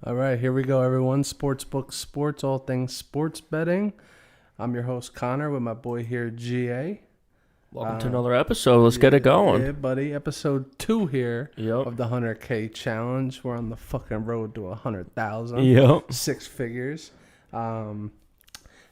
All right, here we go, everyone. SportsBook Sports, all things sports betting. I'm your host, Connor, with my boy here, GA. Welcome to another episode. Let's get it going. Yeah, buddy. Episode 2 here Yep. of the 100K challenge. We're on the fucking road to 100,000. Yep. 6 figures.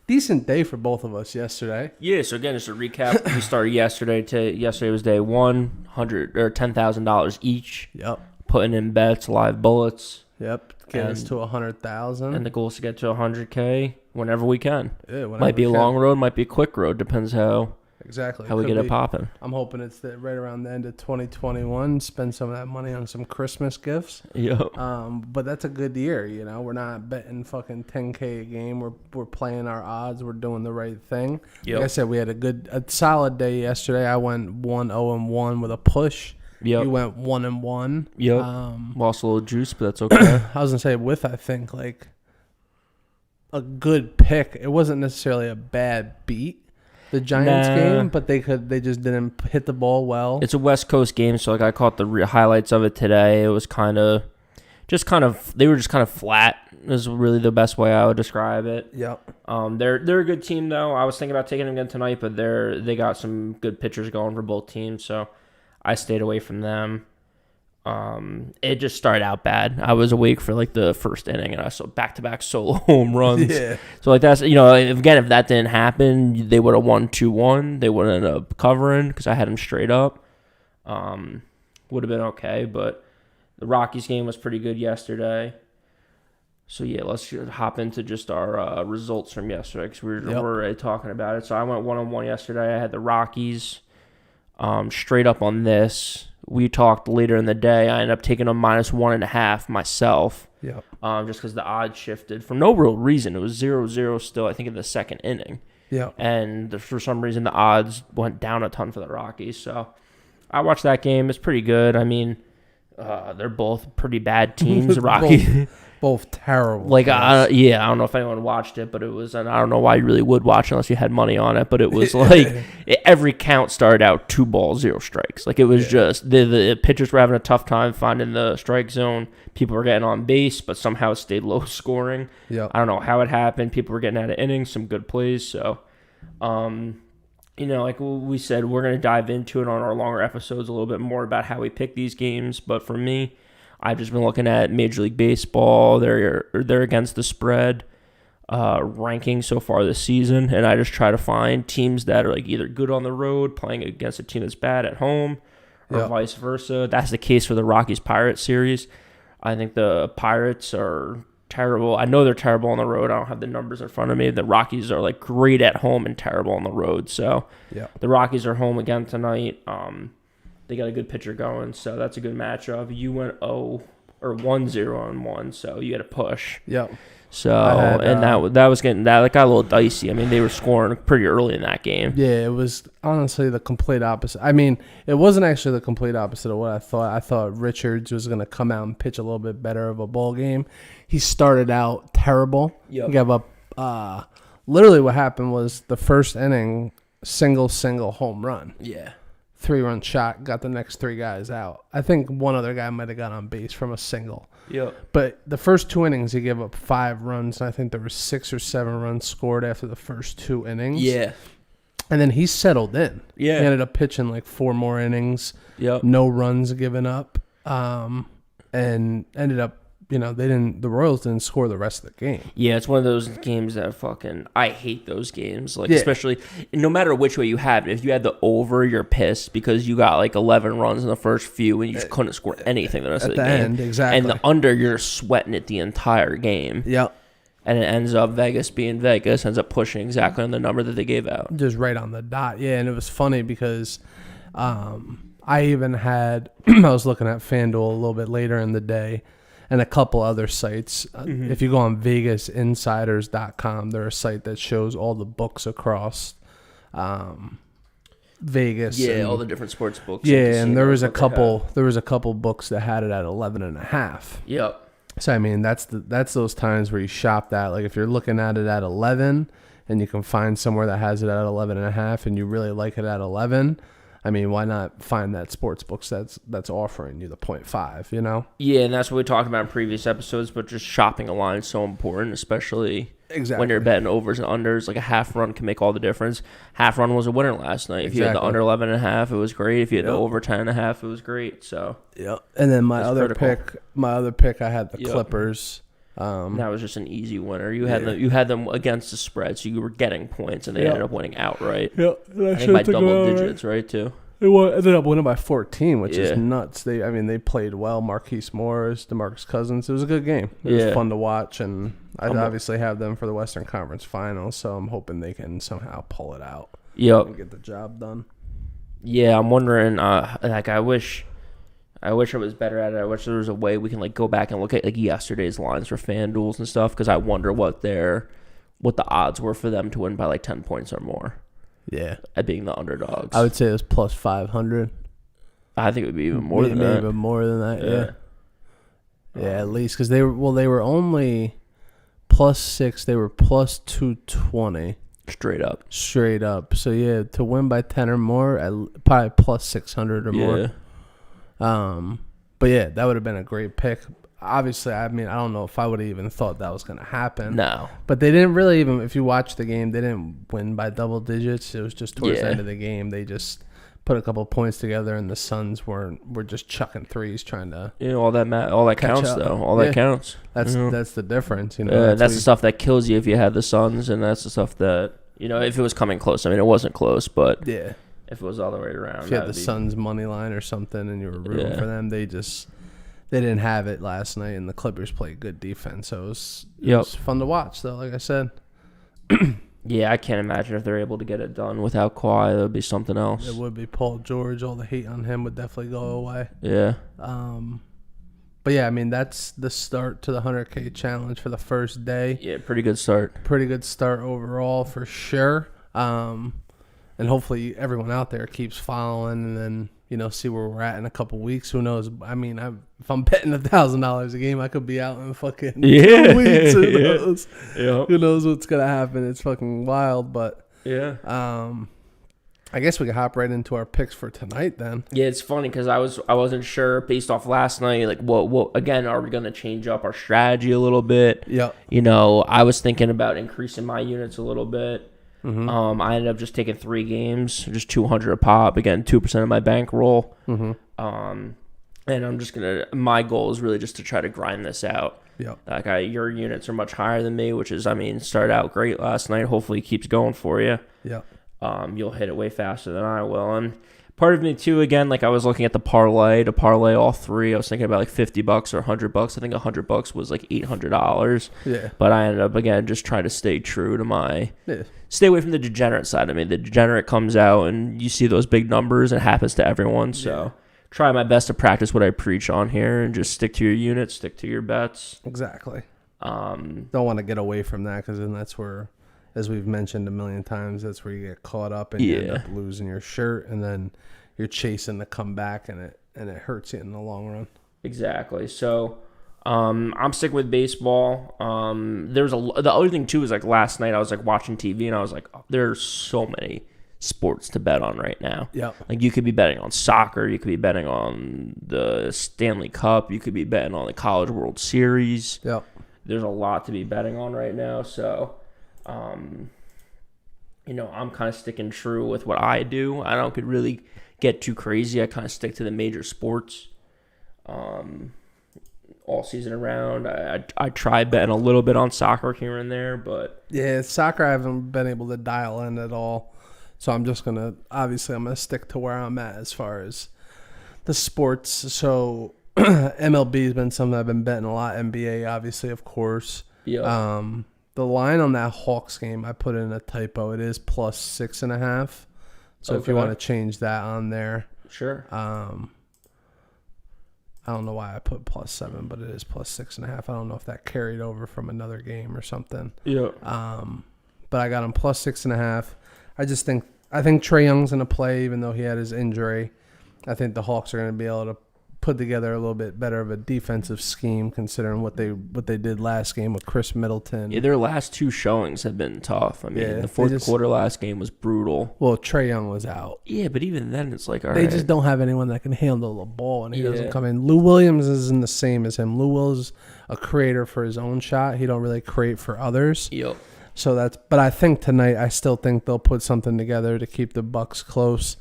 Decent day for both of us yesterday. Yeah, so again, just a recap. We started yesterday. Yesterday was day one, $10,000 each. Yep. Putting in bets, live bullets. Yep. Get us to 100,000. And the goal is to get to 100K whenever we can. Yeah, whenever might be a we can. long road, might be a quick road. Depends how Exactly. we get it popping. I'm hoping it's right around the end of 2021. Spend some of that money on some Christmas gifts. Yep. But that's a good year, you know. We're not betting fucking 10K a game. We're playing our odds. We're doing the right thing. Yep. Like I said, we had a solid day yesterday. I went 1-0-1 with a push. Yep. You went 1-1. Yep. Lost a little juice, but that's okay. I was gonna say I think like a good pick. It wasn't necessarily a bad beat. The Giants game, but they just didn't hit the ball well. It's a West Coast game, so like I caught the highlights of it today. It was they were just kind of flat. Is really the best way I would describe it. Yep. They're a good team though. I was thinking about taking them again tonight, but they got some good pitchers going for both teams, so I stayed away from them. It just started out bad. I was awake for like the first inning, and I saw back-to-back solo home runs. Yeah. So like that's again, if that didn't happen, they would have won 2-1. They would have ended up covering because I had them straight up. Would have been okay, but the Rockies game was pretty good yesterday. So yeah, let's hop into just our results from yesterday because we're already talking about it. So I went 1-1 yesterday. I had the Rockies straight up on this. We talked later in the day. I ended up taking a -1.5 myself. Yep. Just because the odds shifted for no real reason. It was 0-0 still, I think, in the second inning. Yeah. And for some reason, the odds went down a ton for the Rockies. So I watched that game. It's pretty good. I mean, they're both pretty bad teams. The Rockies. Both terrible. Like, I don't know if anyone watched it, but it was, and I don't know why you really would watch unless you had money on it, but it was like every count started out 2 balls, 0 strikes. Like, it was just the pitchers were having a tough time finding the strike zone. People were getting on base, but somehow it stayed low scoring. Yeah. I don't know how it happened. People were getting out of innings, some good plays. So, like we said, we're going to dive into it on our longer episodes a little bit more about how we pick these games. But for me, I've just been looking at Major League Baseball. They're against the spread ranking so far this season, and I just try to find teams that are like either good on the road playing against a team that's bad at home, or vice versa. That's the case for the Rockies-Pirates series. I think the Pirates are terrible. I know they're terrible on the road. I don't have the numbers in front of me. The Rockies are like great at home and terrible on the road. So the Rockies are home again tonight. They got a good pitcher going, so that's a good matchup. You went 1-0-1, so you had a push. Yep. So that was getting that got a little dicey. I mean, they were scoring pretty early in that game. Yeah, it was honestly the complete opposite. I mean, it wasn't actually the complete opposite of what I thought. I thought Richards was going to come out and pitch a little bit better of a ball game. He started out terrible. Yep. He gave up. Literally, what happened was the first inning, single home run. Yeah. 3-run shot, got the next 3 guys out. I think one other guy might have got on base from a single. Yep. But the first 2 innings, he gave up 5 runs, and I think there were 6 or 7 runs scored after the first 2 innings. Yeah. And then he settled in. Yeah. He ended up pitching like 4 more innings. Yep. No runs given up. And ended up, the Royals didn't score the rest of the game. Yeah, it's one of those games that I hate those games. Like, especially, no matter which way you have it, if you had the over, you're pissed because you got like 11 runs in the first few and you just couldn't score anything the rest of the game. End, exactly. And the under, you're sweating it the entire game. Yep. And it ends up Vegas being Vegas, ends up pushing exactly on the number that they gave out. Just right on the dot. Yeah, and it was funny because I even had, I was looking at FanDuel a little bit later in the day, and a couple other sites. If you go on VegasInsiders.com, they're a site that shows all the books across Vegas. Yeah, all the different sports books. Yeah, and there was a couple books that had it at 11.5. Yep. So I mean, that's those times where you shop that. Like if you're looking at it at 11 and you can find somewhere that has it at 11.5 and you really like it at 11, I mean, why not find that sports books that's offering you the 0.5, you know? Yeah, and that's what we talked about in previous episodes, but just shopping a line is so important, especially when you're betting overs and unders. Like a half run can make all the difference. Half run was a winner last night. If you had the under 11.5, it was great. If you had the over 10.5, it was great. So and then my other pick, I had the Clippers. That was just an easy winner. You had them against the spread, so you were getting points, and they ended up winning outright. I think by double digits, right, too. They ended up winning by 14, which is nuts. They played well. Marquise Morris, DeMarcus Cousins. It was a good game. It was fun to watch, and I obviously have them for the Western Conference Finals, so I'm hoping they can somehow pull it out. And get the job done. Yeah, I'm wondering. I wish I was better at it. I wish there was a way we can go back and look at yesterday's lines for FanDuels and stuff, because I wonder what the odds were for them to win by 10 points or more. Yeah, at being the underdogs. I would say it was plus 500. I think it would be even more than that. Even more than that, yeah. At least, because they were only plus 6. They were plus 220. Straight up. So, yeah, to win by 10 or more, probably plus 600 or more. But, yeah, that would have been a great pick. Obviously, I mean, I don't know if I would have even thought that was going to happen. No. But they didn't really even, if you watch the game, they didn't win by double digits. It was just towards the end of the game. They just put a couple points together, and the Suns were just chucking threes trying to all that counts, though. All that counts. That's the difference. That's the stuff that kills you if you had the Suns, and that's the stuff that, if it was coming close. I mean, it wasn't close, but if it was all the way around. If you had the Suns money line or something and you were rooting for them, they didn't have it last night, and the Clippers played good defense. So it was fun to watch, though, like I said. Yeah, I can't imagine if they're able to get it done without Kawhi. That would be something else. It would be Paul George. All the hate on him would definitely go away. Yeah. But, yeah, I mean, that's the start to the 100K challenge for the first day. Yeah, pretty good start. Pretty good start overall for sure. And hopefully everyone out there keeps following, and then, see where we're at in a couple weeks. Who knows? I mean, if I'm betting $1,000 a game, I could be out in fucking 2 weeks. Who knows? Who knows what's going to happen? It's fucking wild, but I guess we can hop right into our picks for tonight then. Yeah, it's funny because I wasn't sure based off last night, what again, are we going to change up our strategy a little bit? Yeah. I was thinking about increasing my units a little bit. Mm-hmm. I ended up just taking 3 games, just 200 a pop. Again, 2% of my bankroll. Mm-hmm. And I'm just my goal is really just to try to grind this out. Yeah. Your units are much higher than me, which is, started out great last night. Hopefully it keeps going for you. Yeah. You'll hit it way faster than I will. And part of me too, again, I was looking at the parlay, to parlay all 3. I was thinking about $50 or $100. I think $100 was $800. Yeah. But I ended up, again, just trying to stay true to my stay away from the degenerate side of me. The degenerate comes out and you see those big numbers. It happens to everyone. So try my best to practice what I preach on here and just stick to your units, stick to your bets. Exactly. Don't want to get away from that, because then that's where, as we've mentioned a million times, that's where you get caught up and you end up losing your shirt, and then you're chasing the comeback, and it hurts you in the long run. Exactly. So I'm sticking with baseball. The other thing too is last night I was watching TV, and I was there's so many sports to bet on right now. Yeah. You could be betting on soccer, you could be betting on the Stanley Cup, you could be betting on the College World Series. Yeah. There's a lot to be betting on right now, so I'm kind of sticking true with what I do. I don't could really get too crazy. I kind of stick to the major sports all season around. I try betting a little bit on soccer here and there, but soccer I haven't been able to dial in at all. So I'm just going to stick to where I'm at as far as the sports. So MLB has been something I've been betting a lot. NBA, obviously, of course. Yeah. The line on that Hawks game, I put in a typo. It is plus 6.5. So if you want to change that on there. Sure. I don't know why I put plus 7, but it is plus 6.5. I don't know if that carried over from another game or something. Yeah. But I got him plus 6.5. I think Trae Young's going to play, even though he had his injury. I think the Hawks are going to be able to put together a little bit better of a defensive scheme considering what they did last game with Chris Middleton. Yeah, their last two showings have been tough. I mean, the fourth quarter last game was brutal. Well, Trae Young was out. Yeah, but even then, it's like, all they right. just don't have anyone that can handle the ball, and he doesn't come in. Lou Williams isn't the same as him. Lou Williams is a creator for his own shot. He don't really create for others. Yep. So but I think tonight, I still think they'll put something together to keep the Bucks close.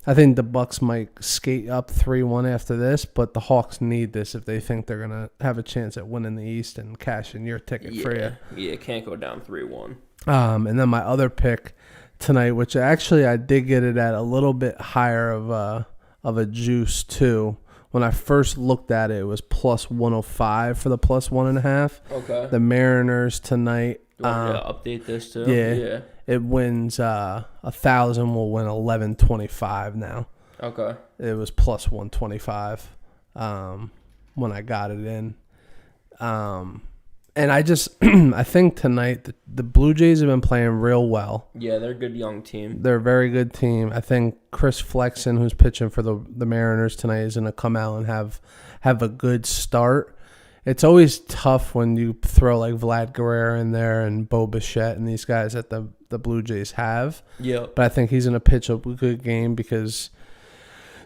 I think the Bucks might skate up 3-1 after this, but the Hawks need this if they think they're going to have a chance at winning the East and cashing your ticket for you. Yeah, can't go down 3-1. And then my other pick tonight, which actually I did get it at a little bit higher of a juice too. When I first looked at it, it was plus 105 for the plus 1.5. Okay. The Mariners tonight. Do you want to update this too? Yeah. It wins 1,000 will win 1125 now. Okay. It was plus 125 when I got it in. And I just I think tonight the Blue Jays have been playing real well. Yeah, they're a good young team. They're a very good team. I think Chris Flexen, who's pitching for the Mariners tonight, is going to come out and have a good start. It's always tough when you throw like Vlad Guerrero in there and Bo Bichette and these guys that the Blue Jays have. Yeah. But I think he's going to pitch a good game because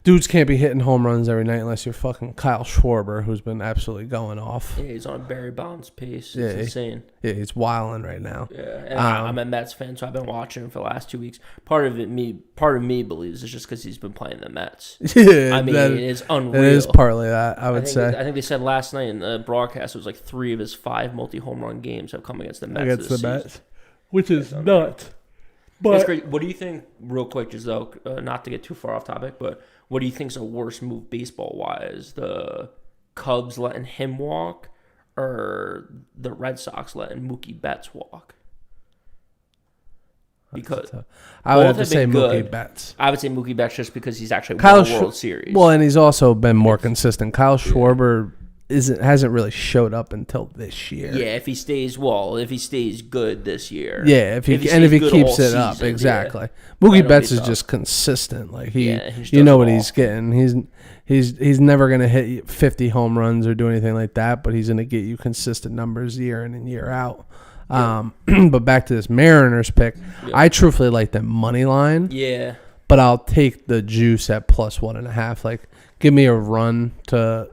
dudes can't be hitting home runs every night unless you're fucking Kyle Schwarber, who's been absolutely going off. Yeah, he's on Barry Bonds' pace. It's insane. Yeah, he's wilding right now. Yeah, and I'm a Mets fan, so I've been watching him for the last 2 weeks. Part of me believes it's just because he's been playing the Mets. Yeah, I mean, it's unreal. It is partly that, I would say. I think they said last night in the broadcast it was like 3 of his 5 multi-home run games have come against the Mets this season. Which is nuts. But it's great. What do you think, real quick, just though, not to get too far off topic, but what do you think is a worse move baseball-wise? The Cubs letting him walk or the Red Sox letting Mookie Betts walk? Because I would have to say Mookie Betts. I would say Mookie Betts just because he's actually won the World Series. Well, and he's also been more consistent. Kyle Schwarber hasn't really showed up until this year. Yeah, if he stays good this year. Yeah, if he keeps it up, exactly. Yeah. Mookie Betts is just consistent. Like you know what he's getting. He's never gonna hit 50 home runs or do anything like that, but he's gonna get you consistent numbers year in and year out. Yeah. But back to this Mariners pick, I truthfully like the money line. Yeah. But I'll take the juice at plus 1.5. Like, give me a run to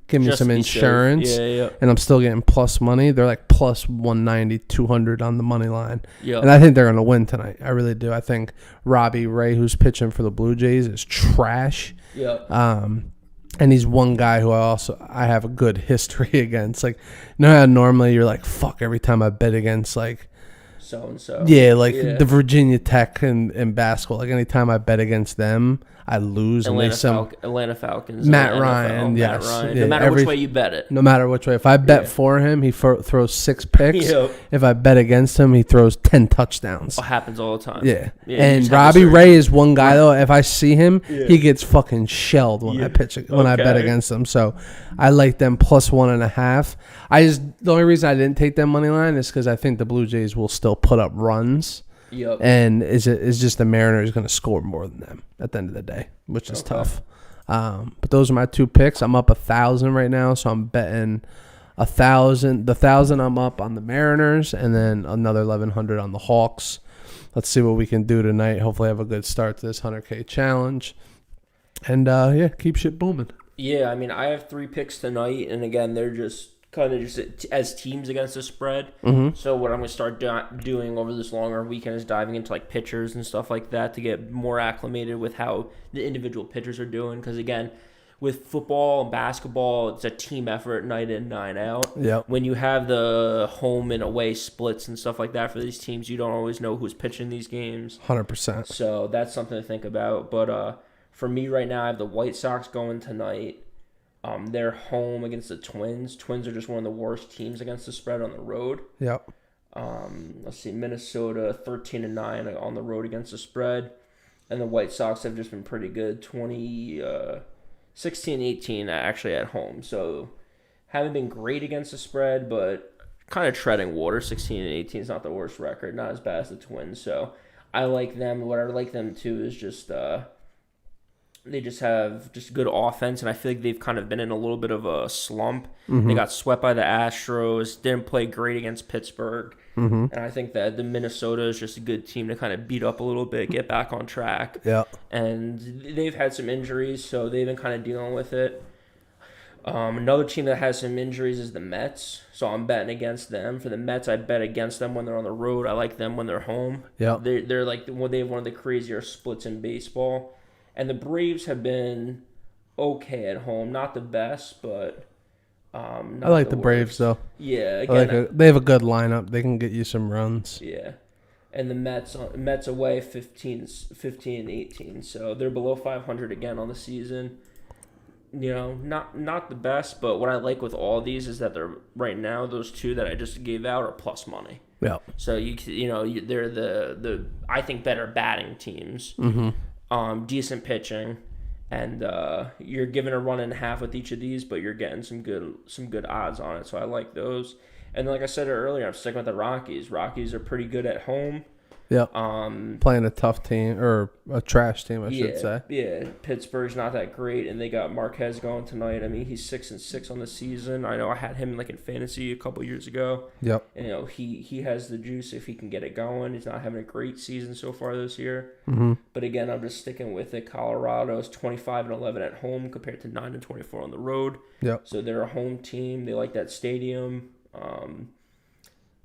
give me just some insurance, and I'm still getting plus money. They're like plus 190, 200 on the money line, and I think they're going to win tonight. I really do. I think Robbie Ray, who's pitching for the Blue Jays, is trash. And he's one guy who I have a good history against. Like, you know how normally you're like, fuck, every time I bet against like so-and-so. Yeah, the Virginia Tech in basketball. Like, anytime I bet against them, I lose. Atlanta Falcons. Matt Ryan, yes. Matt Ryan. No matter which way you bet it. No matter which way. If I bet for him, he throws 6 picks. If I bet against him, he throws 10 touchdowns. It happens all the time. Yeah and Robbie Ray is one guy, though. If I see him, he gets fucking shelled when I bet against him. So I like them plus 1.5. The only reason I didn't take them money line is because I think the Blue Jays will still put up runs. And it's just the Mariners going to score more than them at the end of the day, which is tough. But those are my 2 picks. I'm up 1,000 right now, so I'm betting 1,000. The 1,000 I'm up on the Mariners, and then another 1,100 on the Hawks. Let's see what we can do tonight. Hopefully, have a good start to this 100K challenge, and keep shit booming. Yeah, I mean, I have 3 picks tonight, and again, they're just kind of just as teams against the spread. Mm-hmm. So what I'm going to start doing over this longer weekend is diving into like pitchers and stuff like that to get more acclimated with how the individual pitchers are doing. Because again, with football and basketball, it's a team effort night in, night out. Yep. When you have the home and away splits and stuff like that for these teams, you don't always know who's pitching these games. 100%. So that's something to think about. But for me right now, I have the White Sox going tonight. They're home against the Twins. Twins are just one of the worst teams against the spread on the road. Yep. Let's see, Minnesota 13-9 on the road against the spread, and the White Sox have just been pretty good. 16-18 actually at home. So haven't been great against the spread, but kind of treading water. 16-18 is not the worst record, not as bad as the Twins. So I like them. What I like them too is just They just have just good offense, and I feel like they've kind of been in a little bit of a slump. Mm-hmm. They got swept by the Astros, didn't play great against Pittsburgh, and I think that the Minnesota is just a good team to kind of beat up a little bit, get back on track. Yeah. And they've had some injuries, so they've been kind of dealing with it. Another team that has some injuries is the Mets, so I'm betting against them. For the Mets, I bet against them when they're on the road. I like them when they're home. Yeah. They're like they have one of the crazier splits in baseball. And the Braves have been okay at home, not the best, but I like the Braves though. Yeah, again, they have a good lineup. They can get you some runs. Yeah, and the Mets away 15 and 18, so they're below 500 again on the season. You know, not the best, but what I like with all these is that they're right now those two that I just gave out are plus money. Yeah. So they're the I think better batting teams. Mm-hmm. Decent pitching, and you're given a run and a half with each of these, but you're getting some good odds on it. So I like those. And like I said earlier, I'm sticking with the Rockies. Rockies are pretty good at home. Yeah. Playing a tough team or a trash team, I should say. Yeah. Pittsburgh's not that great, and they got Marquez going tonight. I mean, he's 6-6 on the season. I know I had him in fantasy a couple years ago. Yep. And, he has the juice if he can get it going. He's not having a great season so far this year. Mm-hmm. But again, I'm just sticking with it. Colorado's 25-11 at home compared to 9-24 on the road. Yep. So they're a home team. They like that stadium.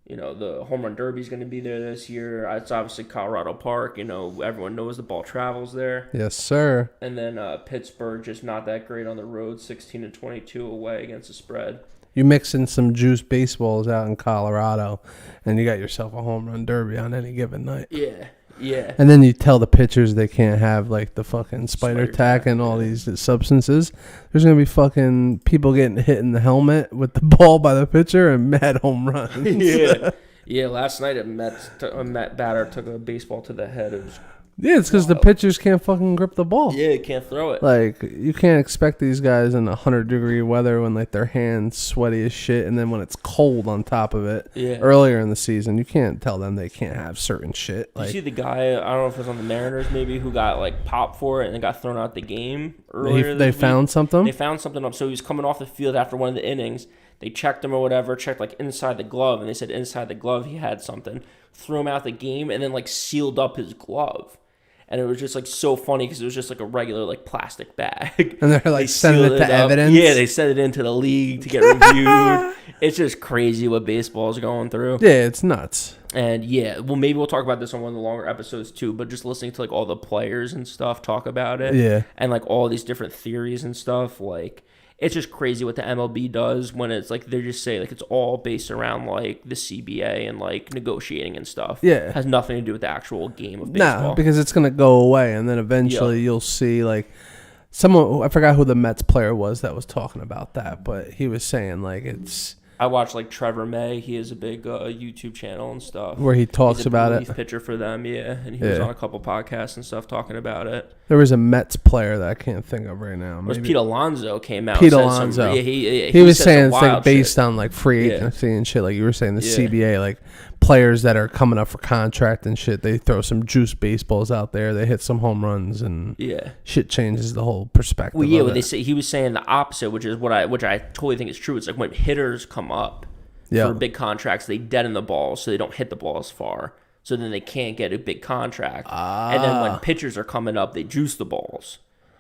The home run derby is going to be there this year. It's obviously Colorado Park. Everyone knows the ball travels there. Yes, sir. And then Pittsburgh just not that great on the road, 16-22 away against the spread. You mix in some juice baseballs out in Colorado, and you got yourself a home run derby on any given night. Yeah. Yeah. And then you tell the pitchers they can't have like the fucking spider tack and all these substances. There's going to be fucking people getting hit in the helmet with the ball by the pitcher and mad home runs. Yeah. Yeah, last night a Met batter took a baseball to the head. It was it's because the pitchers can't fucking grip the ball. Yeah, can't throw it. Like, you can't expect these guys in 100-degree weather when like their hands sweaty as shit, and then when it's cold on top of it earlier in the season, you can't tell them they can't have certain shit. Like, you see the guy, I don't know if it was on the Mariners maybe, who got like popped for it and then got thrown out the game earlier. They found something? They found something up. So he was coming off the field after one of the innings. They checked him or whatever, checked like inside the glove, and they said inside the glove he had something. Threw him out the game and then like sealed up his glove. And it was just like so funny because it was just like a regular like plastic bag. And they're like sending it to evidence. Yeah, they sent it into the league to get reviewed. It's just crazy what baseball is going through. Yeah, it's nuts. And yeah, well, maybe we'll talk about this on one of the longer episodes too. But just listening to like all the players and stuff talk about it. Yeah. And like all these different theories and stuff, like. It's just crazy what the MLB does when it's like they just say like it's all based around like the CBA and like negotiating and stuff. Yeah. It has nothing to do with the actual game of baseball. No, because it's going to go away, and then eventually you'll see like someone, I forgot who the Mets player was that was talking about that, but he was saying like it's... I watch like Trevor May. He has a big YouTube channel and stuff where he talks about it. He's a pitcher for them, and he was on a couple podcasts and stuff talking about it. There was a Mets player that I can't think of right now. It was Pete Alonso came out. Pete Alonso. He was saying it's like based on like free agency and shit. Like you were saying, the CBA, like players that are coming up for contract and shit, they throw some juice baseballs out there. They hit some home runs and shit changes the whole perspective. Well, yeah, he was saying the opposite, which I totally think is true. It's like when hitters come up for big contracts, they deaden the ball so they don't hit the ball as far. So then they can't get a big contract. And then when pitchers are coming up, they juice the balls.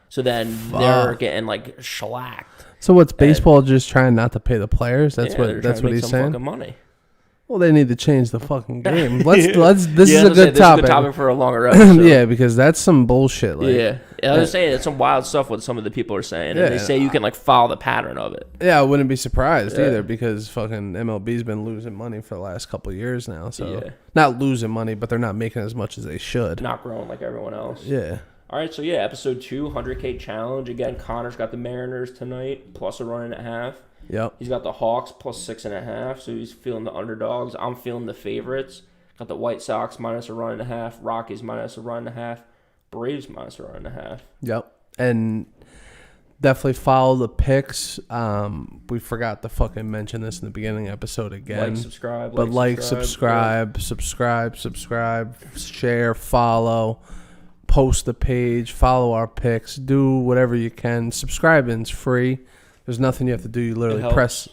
So then they're getting like shellacked. So what's baseball just trying not to pay the players? That's what he's saying. Fucking money. Well, they need to change the fucking game. This is a good topic. This is a good topic for a longer episode. Yeah, because that's some bullshit. Like, I was saying it's some wild stuff what some of the people are saying, and they say you can like follow the pattern of it. Yeah, I wouldn't be surprised either because fucking MLB's been losing money for the last couple of years now. So not losing money, but they're not making as much as they should. Not growing like everyone else. Yeah. All right, so episode 2, 100K challenge. Again, Connor's got the Mariners tonight, plus a run and a half. Yep. He's got the Hawks plus 6.5, so he's feeling the underdogs. I'm feeling the favorites. Got the White Sox minus a run and a half, Rockies minus a run and a half, Braves minus a run and a half. Yep. And definitely follow the picks. We forgot to fucking mention this in the beginning episode again. Subscribe, subscribe, share, follow. post the page, follow our picks, do whatever you can. Subscribing's free. There's nothing you have to do. You literally press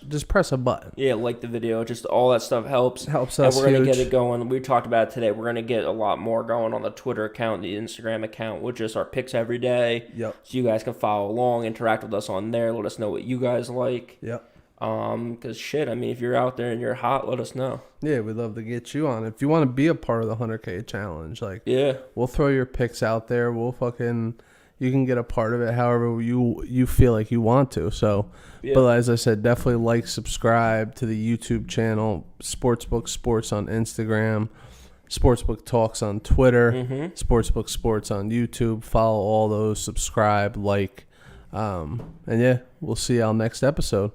a button. Yeah, like the video. Just all that stuff helps. Helps us. And we're going to get it going. We talked about it today. We're going to get a lot more going on the Twitter account, the Instagram account, with just our picks every day. Yep. So you guys can follow along, interact with us on there. Let us know what you guys like. Yep. Because shit, I mean, if you're out there and you're hot, let us know. Yeah, we'd love to get you on. If you want to be a part of the 100K challenge, like, yeah, we'll throw your picks out there. You can get a part of it however you feel like you want to. So, yeah. But as I said, definitely subscribe to the YouTube channel, SportsBook Sports on Instagram, SportsBook Talks on Twitter, SportsBook Sports on YouTube. Follow all those, subscribe, and yeah, we'll see y'all next episode.